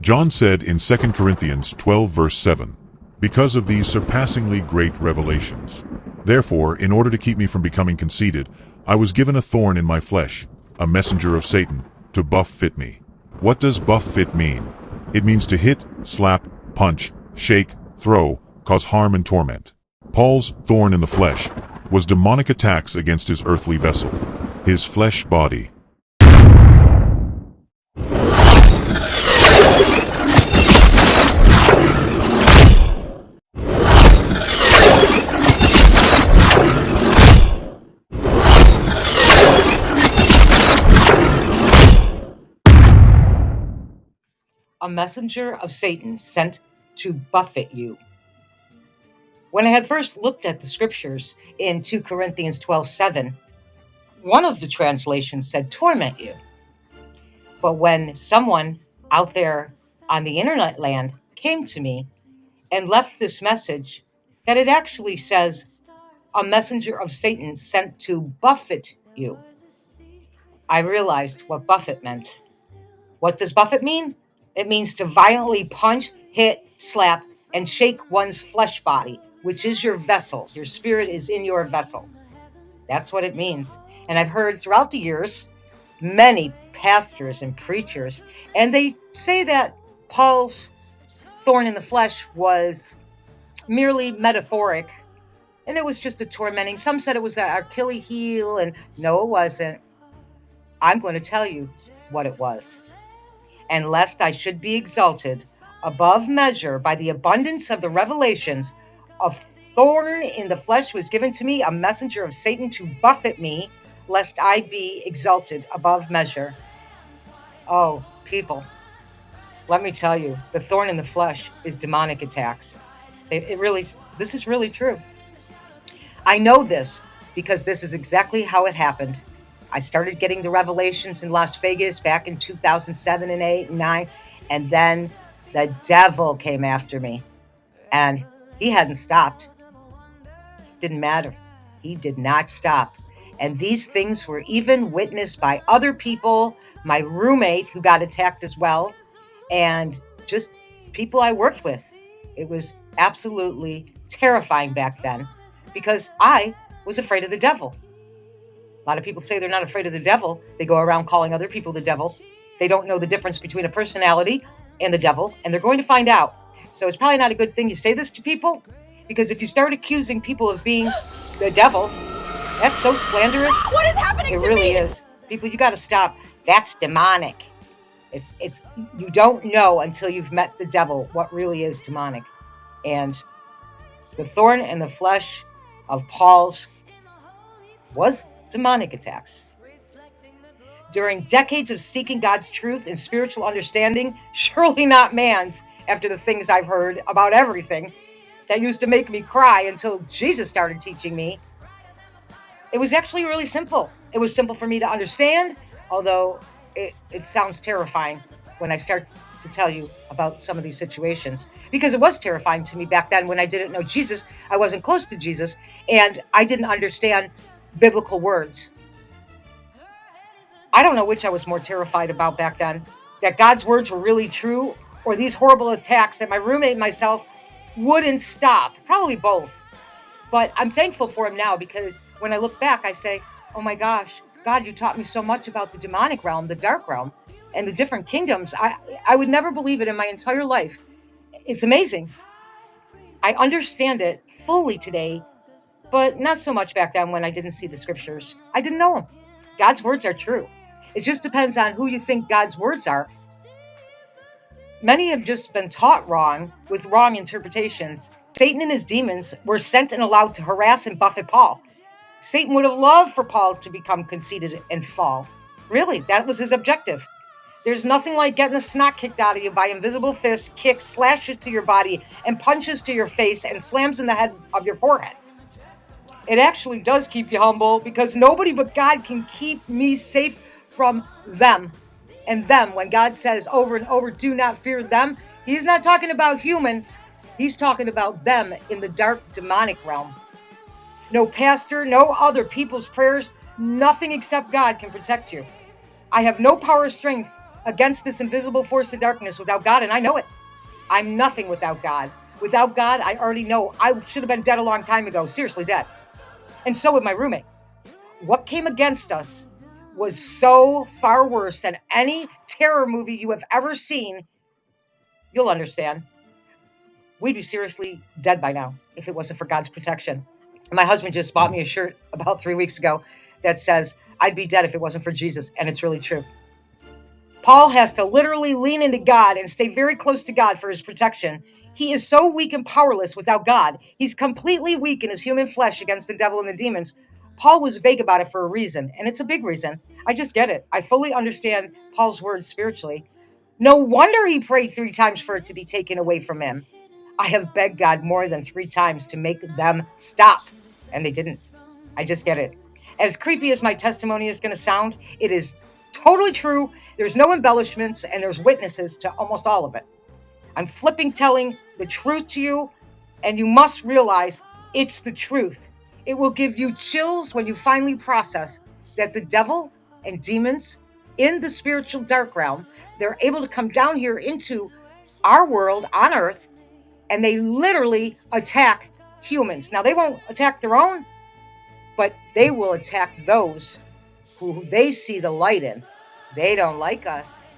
John said in 2 Corinthians 12 verse 7, "Because of these surpassingly great revelations. Therefore, in order to keep me from becoming conceited, I was given a thorn in my flesh, a messenger of Satan, to buffet me." What does buffet mean? It means to hit, slap, punch, shake, throw, cause harm and torment. Paul's thorn in the flesh was demonic attacks against his earthly vessel, his flesh body. A messenger of Satan sent to buffet you. When I had first looked at the scriptures in 2 Corinthians 12:7, one of the translations said torment you. But when someone out there on the internet land came to me and left this message, that it actually says a messenger of Satan sent to buffet you, I realized what buffet meant. What does buffet mean? It means to violently punch, hit, slap, and shake one's flesh body, which is your vessel. Your spirit is in your vessel. That's what it means. And I've heard throughout the years, many pastors and preachers, and they say that Paul's thorn in the flesh was merely metaphoric, and it was just a tormenting. Some said it was the Achilles heel, and no, it wasn't. I'm going to tell you what it was. And lest I should be exalted above measure by the abundance of the revelations, a thorn in the flesh was given to me, a messenger of Satan to buffet me, lest I be exalted above measure. Oh, people, let me tell you, the thorn in the flesh is demonic attacks. This is really true. I know this because this is exactly how it happened. I started getting the revelations in Las Vegas back in 2007 and 8 and 9. And then the devil came after me. And he hadn't stopped. Didn't matter. He did not stop. And these things were even witnessed by other people, my roommate who got attacked as well, and just people I worked with. It was absolutely terrifying back then because I was afraid of the devil. A lot of people say they're not afraid of the devil. They go around calling other people the devil. They don't know the difference between a personality and the devil, and they're going to find out. So it's probably not a good thing you say this to people, because if you start accusing people of being the devil, that's so slanderous. What is happening to me? It really is. People, you got to stop. That's demonic. It's you don't know until you've met the devil what really is demonic. And the thorn in the flesh of Paul's was demonic attacks. During decades of seeking God's truth and spiritual understanding, surely not man's, after the things I've heard about everything that used to make me cry until Jesus started teaching me, it was actually really simple. It was simple for me to understand, although it sounds terrifying when I start to tell you about some of these situations, because it was terrifying to me back then when I didn't know Jesus. I wasn't close to Jesus, and I didn't understand biblical words. I don't know which I was more terrified about back then, that God's words were really true, or these horrible attacks that my roommate and myself wouldn't stop. Probably both. But I'm thankful for him now, because when I look back, I say, oh my gosh, God, you taught me so much about the demonic realm, the dark realm, and the different kingdoms. I would never believe it in my entire life. It's amazing. I understand it fully today, but not so much back then when I didn't see the scriptures. I didn't know them. God's words are true. It just depends on who you think God's words are. Many have just been taught wrong with wrong interpretations. Satan and his demons were sent and allowed to harass and buffet Paul. Satan would have loved for Paul to become conceited and fall. Really, that was his objective. There's nothing like getting the snot kicked out of you by invisible fists, kicks, slashes to your body, and punches to your face, and slams in the head of your forehead. It actually does keep you humble, because nobody but God can keep me safe from them. And them, when God says over and over, do not fear them, he's not talking about humans. He's talking about them in the dark demonic realm. No pastor, no other people's prayers, nothing except God can protect you. I have no power or strength against this invisible force of darkness without God, and I know it. I'm nothing without God. Without God, I already know I should have been dead a long time ago, seriously dead. And so would my roommate. What came against us was so far worse than any terror movie you have ever seen. You'll understand. We'd be seriously dead by now if it wasn't for God's protection. My husband just bought me a shirt about 3 weeks ago that says, I'd be dead if it wasn't for Jesus. And it's really true. Paul has to literally lean into God and stay very close to God for his protection. He is so weak and powerless without God. He's completely weak in his human flesh against the devil and the demons. Paul was vague about it for a reason, and it's a big reason. I just get it. I fully understand Paul's words spiritually. No wonder he prayed 3 times for it to be taken away from him. I have begged God more than 3 times to make them stop, and they didn't. I just get it. As creepy as my testimony is going to sound, it is totally true. There's no embellishments, and there's witnesses to almost all of it. I'm flipping telling the truth to you, and you must realize it's the truth. It will give you chills when you finally process that the devil and demons in the spiritual dark realm, they're able to come down here into our world on earth, and they literally attack humans. Now, they won't attack their own, but they will attack those who they see the light in. They don't like us.